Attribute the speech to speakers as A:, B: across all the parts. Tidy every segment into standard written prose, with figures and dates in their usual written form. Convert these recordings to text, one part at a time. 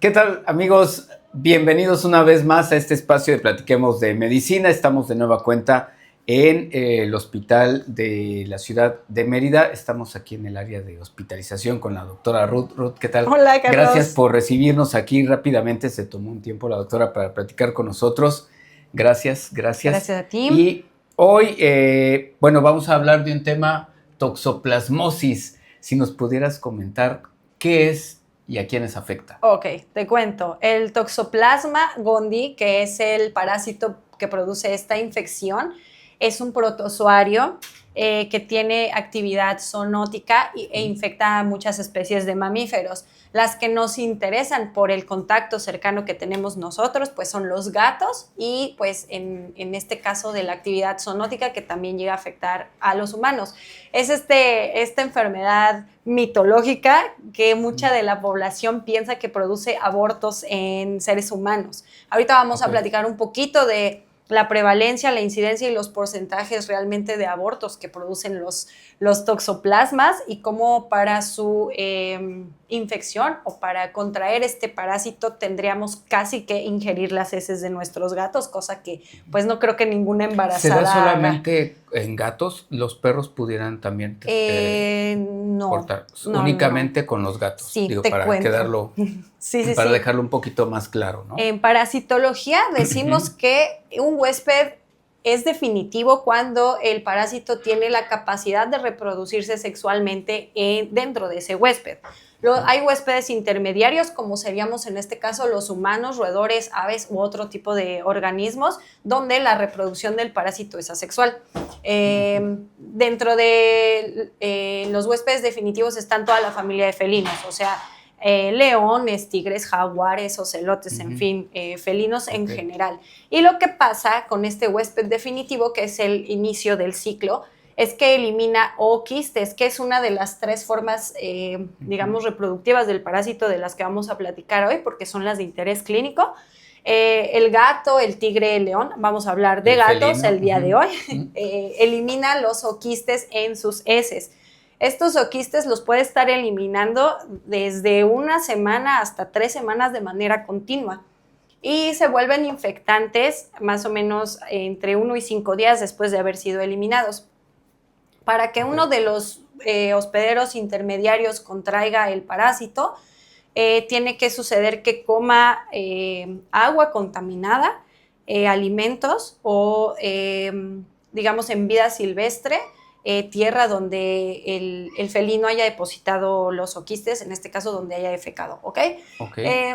A: ¿Qué tal, amigos? Bienvenidos una vez más a este espacio de Platiquemos de Medicina. Estamos de nueva cuenta en el hospital de la ciudad de Mérida. Estamos aquí en el área de hospitalización con la doctora Ruth. Ruth, ¿qué tal?
B: Hola, Carlos.
A: Gracias por recibirnos aquí rápidamente. Se tomó un tiempo la doctora para platicar con nosotros. Gracias.
B: Gracias a ti.
A: Y hoy, vamos a hablar de un tema, toxoplasmosis. Si nos pudieras comentar qué es y a quiénes afecta.
B: Ok, te cuento. El Toxoplasma gondii, que es el parásito que produce esta infección, es un protozoario que tiene actividad zoonótica e infecta a muchas especies de mamíferos. Las que nos interesan por el contacto cercano que tenemos nosotros, pues son los gatos y pues en este caso de la actividad zoonótica que también llega a afectar a los humanos. Es esta enfermedad mitológica que mucha de la población piensa que produce abortos en seres humanos. Ahorita vamos a platicar un poquito de la prevalencia, la incidencia y los porcentajes realmente de abortos que producen los toxoplasmas y cómo para su infección o para contraer este parásito tendríamos casi que ingerir las heces de nuestros gatos, cosa que pues no creo que ninguna embarazada
A: ¿Se da solamente en gatos? ¿Los perros pudieran también
B: no,
A: portar?
B: No,
A: únicamente con los gatos.
B: Sí,
A: digo,
B: te
A: para
B: cuento.
A: quedarlo, para dejarlo un poquito más claro, ¿no?
B: En parasitología decimos que un huésped es definitivo cuando el parásito tiene la capacidad de reproducirse sexualmente dentro de ese huésped. Hay huéspedes intermediarios, como seríamos en este caso los humanos, roedores, aves u otro tipo de organismos, donde la reproducción del parásito es asexual. Dentro de los huéspedes definitivos están toda la familia de felinos, o sea, leones, tigres, jaguares, ocelotes, en fin, felinos en general. Y lo que pasa con este huésped definitivo, que es el inicio del ciclo, es que elimina ooquistes, que es una de las 3 formas, digamos, reproductivas del parásito de las que vamos a platicar hoy, porque son las de interés clínico. El gato, el tigre, el león, vamos a hablar de gatos el día de hoy, elimina los ooquistes en sus heces. Estos ooquistes los puede estar eliminando desde una semana hasta 3 semanas de manera continua y se vuelven infectantes más o menos entre 1 y 5 días después de haber sido eliminados. Para que uno de los hospederos intermediarios contraiga el parásito, tiene que suceder que coma agua contaminada, alimentos o, digamos, en vida silvestre, tierra donde el felino haya depositado los ooquistes, en este caso donde haya defecado, ¿ok?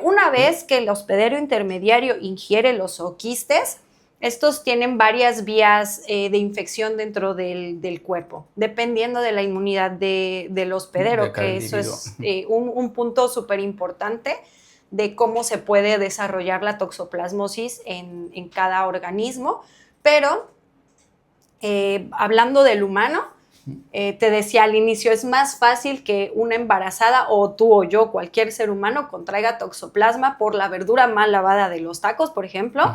B: Una vez que el hospedero intermediario ingiere los ooquistes, estos tienen varias vías de infección dentro del cuerpo, dependiendo de la inmunidad del hospedero, que eso es un punto súper importante de cómo se puede desarrollar la toxoplasmosis en cada organismo. Pero hablando del humano, te decía al inicio, es más fácil que una embarazada o tú o yo, cualquier ser humano, contraiga toxoplasma por la verdura mal lavada de los tacos, por ejemplo,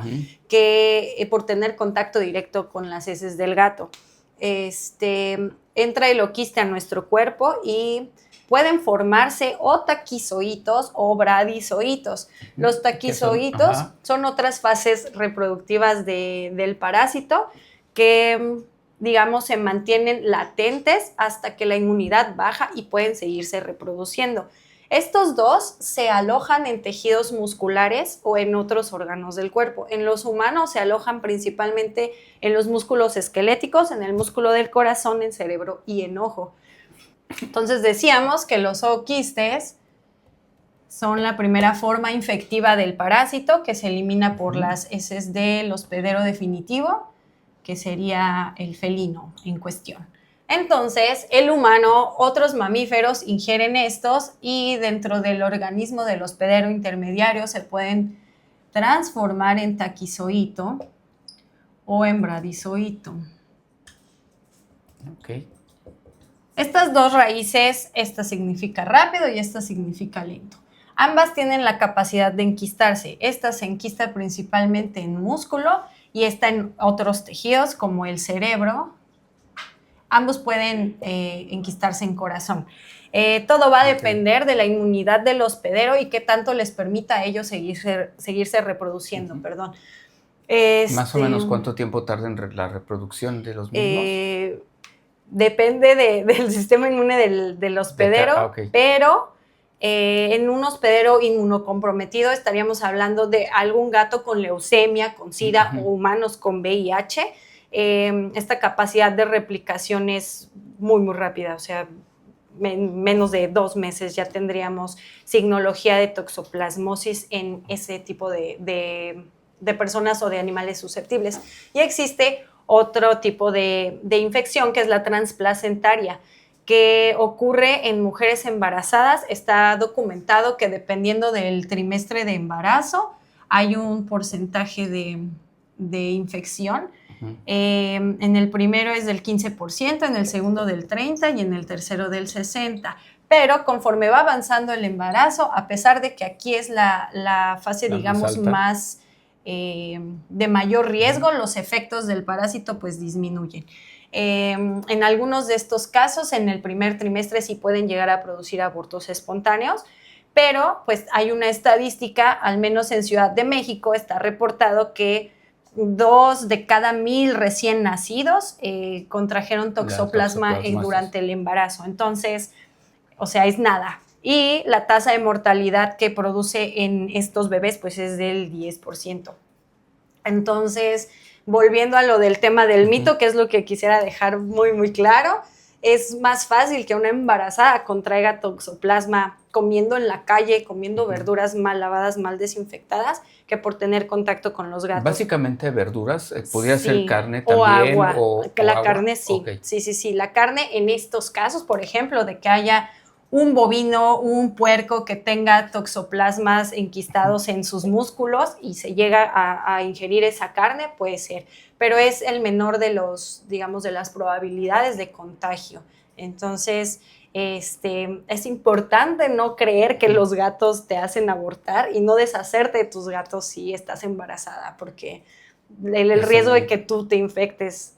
B: que por tener contacto directo con las heces del gato. Entra el ooquiste a nuestro cuerpo y pueden formarse o taquizoitos o bradizoitos. Los taquizoitos son otras fases reproductivas del parásito que, digamos, se mantienen latentes hasta que la inmunidad baja y pueden seguirse reproduciendo. Estos dos se alojan en tejidos musculares o en otros órganos del cuerpo. En los humanos se alojan principalmente en los músculos esqueléticos, en el músculo del corazón, en cerebro y en ojo. Entonces decíamos que los ooquistes son la primera forma infectiva del parásito que se elimina por las heces del hospedero definitivo, que sería el felino en cuestión. Entonces, el humano, otros mamíferos ingieren estos y dentro del organismo del hospedero intermediario se pueden transformar en taquizoito o en bradizoito. Estas 2 raíces, esta significa rápido y esta significa lento. Ambas tienen la capacidad de enquistarse. Esta se enquista principalmente en músculo y esta en otros tejidos como el cerebro. ambos pueden enquistarse en corazón. Todo va a depender de la inmunidad del hospedero y qué tanto les permita a ellos seguirse reproduciendo, perdón.
A: ¿Más o menos cuánto tiempo tarda en la reproducción de los mismos?
B: Depende del sistema inmune del hospedero,
A: okay.
B: Pero en un hospedero inmunocomprometido estaríamos hablando de algún gato con leucemia, con SIDA o humanos con VIH. Esta capacidad de replicación es muy, muy rápida, o sea, menos de 2 meses ya tendríamos signología de toxoplasmosis en ese tipo de personas o de animales susceptibles. Y existe otro tipo de infección que es la transplacentaria, que ocurre en mujeres embarazadas. Está documentado que dependiendo del trimestre de embarazo hay un porcentaje de infección. En el primero es del 15%, en el segundo del 30% y en el tercero del 60%. Pero conforme va avanzando el embarazo, a pesar de que aquí es la fase, digamos, más de mayor riesgo, los efectos del parásito pues disminuyen. En algunos de estos casos, en el primer trimestre sí pueden llegar a producir abortos espontáneos, pero pues hay una estadística, al menos en Ciudad de México está reportado que 2 de cada 1,000 recién nacidos contrajeron toxoplasma durante el embarazo. Entonces, o sea, es nada. Y la tasa de mortalidad que produce en estos bebés pues es del 10%. Entonces, volviendo a lo del tema del mito, que es lo que quisiera dejar muy, muy claro, es más fácil que una embarazada contraiga toxoplasma comiendo en la calle, comiendo verduras mal lavadas, mal desinfectadas, que por tener contacto con los gatos.
A: Básicamente verduras, podría ser carne
B: también.
A: O
B: agua. La
A: agua.
B: Carne sí.
A: Okay.
B: Sí. La carne en estos casos, por ejemplo, de que haya un bovino, un puerco que tenga toxoplasmas enquistados en sus músculos y se llega a ingerir esa carne, puede ser, pero es el menor de de las probabilidades de contagio. Entonces, es importante no creer que los gatos te hacen abortar y no deshacerte de tus gatos si estás embarazada, porque el riesgo de que tú te infectes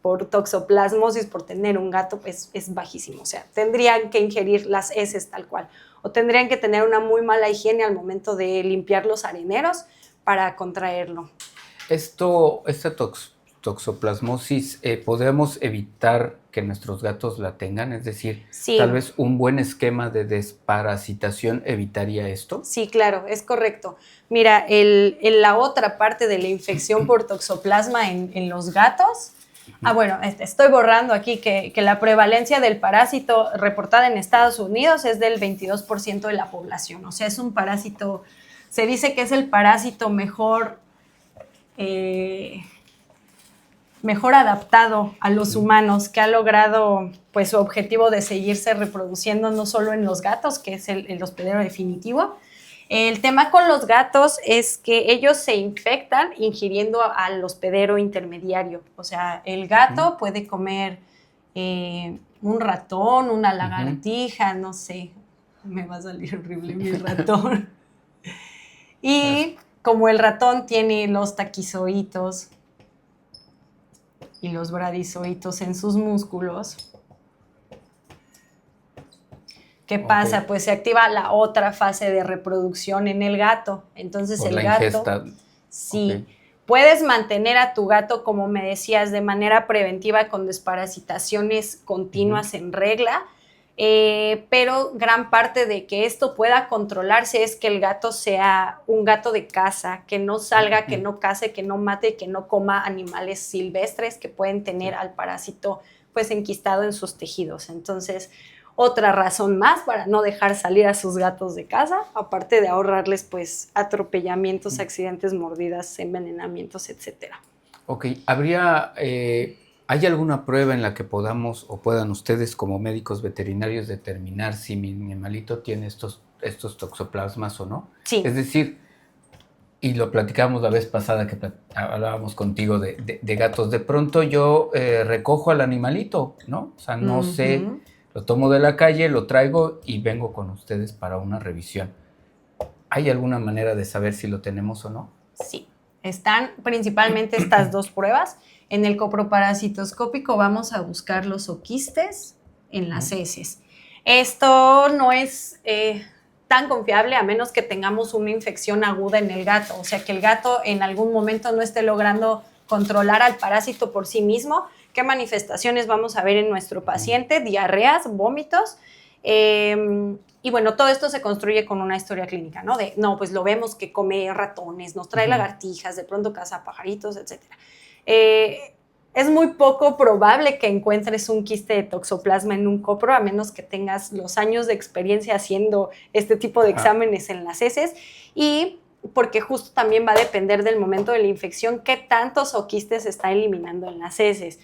B: por toxoplasmosis, por tener un gato, pues es bajísimo. O sea, tendrían que ingerir las heces tal cual. O tendrían que tener una muy mala higiene al momento de limpiar los areneros para contraerlo.
A: Esta toxoplasmosis, ¿podemos evitar que nuestros gatos la tengan? Es decir,
B: sí.
A: Tal vez un buen esquema de desparasitación evitaría esto.
B: Sí, claro, es correcto. Mira, la otra parte de la infección por toxoplasma en los gatos. Bueno, estoy borrando aquí que la prevalencia del parásito reportada en Estados Unidos es del 22% de la población. O sea, es un parásito, se dice que es el parásito mejor adaptado a los humanos, que ha logrado pues su objetivo de seguirse reproduciendo no solo en los gatos, que es el hospedero definitivo. El tema con los gatos es que ellos se infectan ingiriendo al hospedero intermediario. O sea, el gato puede comer un ratón, una lagartija, no sé, me va a salir horrible mi ratón. Y como el ratón tiene los taquizoitos y los bradizoitos en sus músculos, ¿qué pasa? Pues se activa la otra fase de reproducción en el gato. Entonces el gato...
A: ingesta.
B: Sí. Puedes mantener a tu gato, como me decías, de manera preventiva con desparasitaciones continuas en regla, pero gran parte de que esto pueda controlarse es que el gato sea un gato de caza, que no salga, que no cace, que no mate, que no coma animales silvestres que pueden tener al parásito pues enquistado en sus tejidos. Entonces, otra razón más para no dejar salir a sus gatos de casa, aparte de ahorrarles pues atropellamientos, accidentes, mordidas, envenenamientos, etcétera.
A: Ok, ¿hay alguna prueba en la que podamos o puedan ustedes como médicos veterinarios determinar si mi animalito tiene estos toxoplasmas o no?
B: Sí.
A: Es decir, y lo platicábamos la vez pasada que hablábamos contigo de gatos, de pronto yo recojo al animalito, ¿no? O sea, no sé... Lo tomo de la calle, lo traigo y vengo con ustedes para una revisión. ¿Hay alguna manera de saber si lo tenemos o no?
B: Sí, están principalmente estas dos pruebas. En el coproparasitoscópico vamos a buscar los oquistes en las heces. Esto no es tan confiable a menos que tengamos una infección aguda en el gato, o sea, que el gato en algún momento no esté logrando controlar al parásito por sí mismo. ¿Qué manifestaciones vamos a ver en nuestro paciente? Diarreas, vómitos. Y bueno, todo esto se construye con una historia clínica, ¿no? Pues lo vemos que come ratones, nos trae lagartijas, de pronto caza pajaritos, etc. Es muy poco probable que encuentres un quiste de toxoplasma en un copro, a menos que tengas los años de experiencia haciendo este tipo de exámenes en las heces, y porque justo también va a depender del momento de la infección qué tantos oquistes se está eliminando en las heces.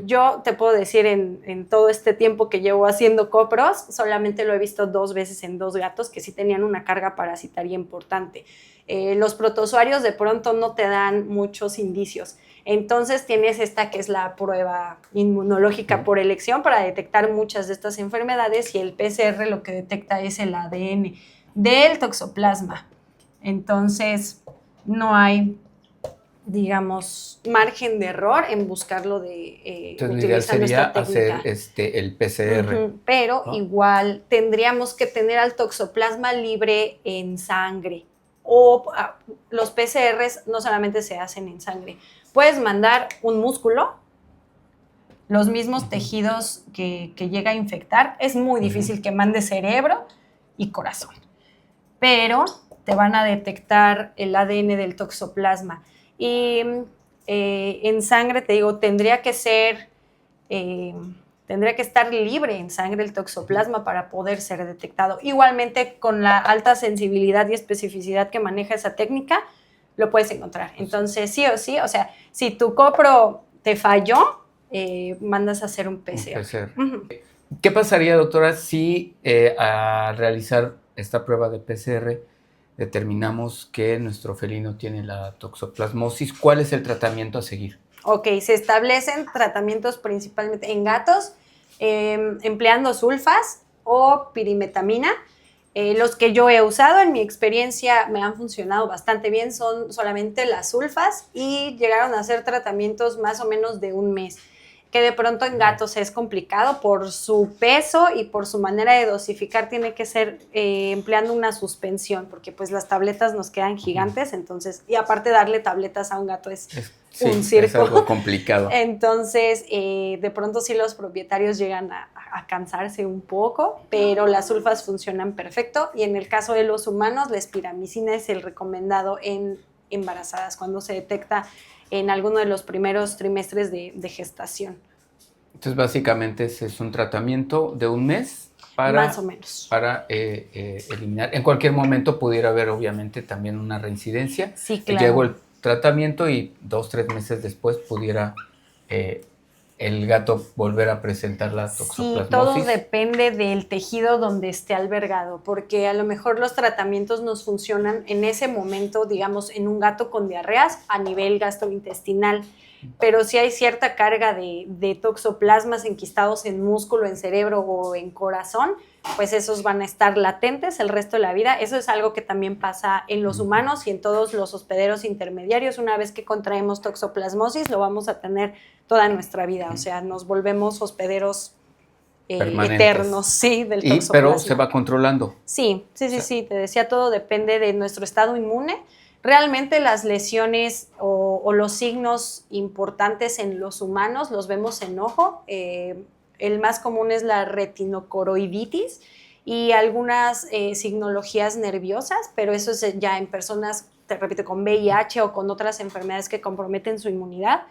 B: Yo te puedo decir en todo este tiempo que llevo haciendo copros, solamente lo he visto 2 veces en 2 gatos que sí tenían una carga parasitaria importante. Los protozoarios de pronto no te dan muchos indicios. Entonces tienes esta que es la prueba inmunológica por elección para detectar muchas de estas enfermedades, y el PCR lo que detecta es el ADN del toxoplasma. Entonces no hay, digamos, margen de error en buscarlo
A: entonces, utilizando esta técnica. Hacer el PCR.
B: Pero igual tendríamos que tener al toxoplasma libre en sangre, o los PCRs no solamente se hacen en sangre. Puedes mandar un músculo, los mismos tejidos que llega a infectar. Es muy difícil que mande cerebro y corazón, pero te van a detectar el ADN del toxoplasma. Y en sangre, te digo, tendría que estar libre en sangre el toxoplasma para poder ser detectado. Igualmente, con la alta sensibilidad y especificidad que maneja esa técnica, lo puedes encontrar. Entonces, sí o sí, o sea, si tu copro te falló, mandas a hacer un PCR.
A: ¿Qué pasaría, doctora, si al realizar esta prueba de PCR determinamos que nuestro felino tiene la toxoplasmosis? ¿Cuál es el tratamiento a seguir?
B: Ok, se establecen tratamientos principalmente en gatos, empleando sulfas o pirimetamina. Los que yo he usado en mi experiencia me han funcionado bastante bien, son solamente las sulfas, y llegaron a ser tratamientos más o menos de 1 mes, que de pronto en gatos es complicado por su peso y por su manera de dosificar. Tiene que ser empleando una suspensión, porque pues las tabletas nos quedan gigantes, entonces, y aparte darle tabletas a un gato es un circo.
A: Es algo complicado.
B: Entonces, de pronto sí los propietarios llegan a cansarse un poco, pero las sulfas funcionan perfecto, y en el caso de los humanos, la espiramicina es el recomendado en embarazadas, cuando se detecta en alguno de los primeros trimestres de gestación.
A: Entonces, básicamente ese es un tratamiento de 1 mes
B: más o menos
A: para eliminar. En cualquier momento pudiera haber, obviamente, también una reincidencia.
B: Sí, claro.
A: Llegó el tratamiento y 2-3 meses después pudiera el gato volver a presentar la toxoplasmosis.
B: Sí, todo depende del tejido donde esté albergado, porque a lo mejor los tratamientos nos funcionan en ese momento, digamos, en un gato con diarreas a nivel gastrointestinal, pero si hay cierta carga de toxoplasmas enquistados en músculo, en cerebro o en corazón, pues esos van a estar latentes el resto de la vida. Eso es algo que también pasa en los humanos y en todos los hospederos intermediarios. Una vez que contraemos toxoplasmosis, lo vamos a tener toda nuestra vida. O sea, nos volvemos hospederos eternos, sí, del toxoplasma.
A: Pero se va controlando.
B: Sí. Te decía, todo depende de nuestro estado inmune. Realmente las lesiones o los signos importantes en los humanos los vemos en ojo. El más común es la retinocoroiditis y algunas signologías nerviosas, pero eso es ya en personas, te repito, con VIH o con otras enfermedades que comprometen su inmunidad.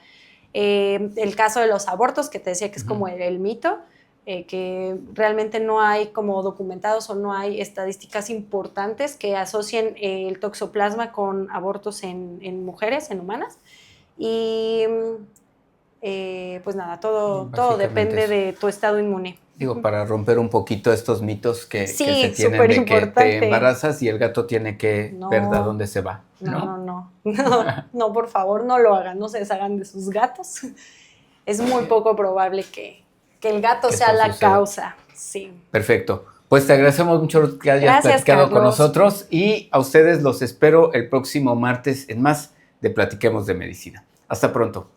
B: El caso de los abortos, que te decía que es como el mito, que realmente no hay como documentados o no hay estadísticas importantes que asocien el toxoplasma con abortos en mujeres, en humanas. Y pues nada, todo depende de tu estado inmune.
A: Digo, para romper un poquito estos mitos que
B: sí,
A: se tienen de que te embarazas y el gato tiene que ver a dónde se va.
B: No, por favor, no lo hagan, no se deshagan de sus gatos. Es muy poco probable que el gato sea la causa. Sí.
A: Perfecto. Pues te agradecemos mucho que hayas platicado con nosotros, y a ustedes los espero el próximo martes en más de Platiquemos de Medicina. Hasta pronto.